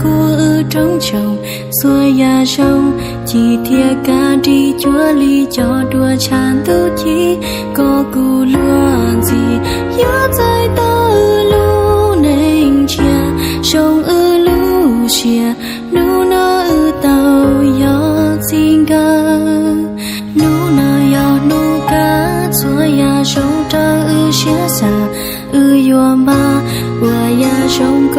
cô ư trong chồng xuôi ya sông chỉ thiệt cả đi chúa ly cho đùa chan tu chi có cù luôn gì nhớใจta ư lu nên chia sông ư lu chia nu na ư tàu yo xin ga nu na yo nu ca xuôi ya sông ta ư chia xa ư yo ma wa ya sông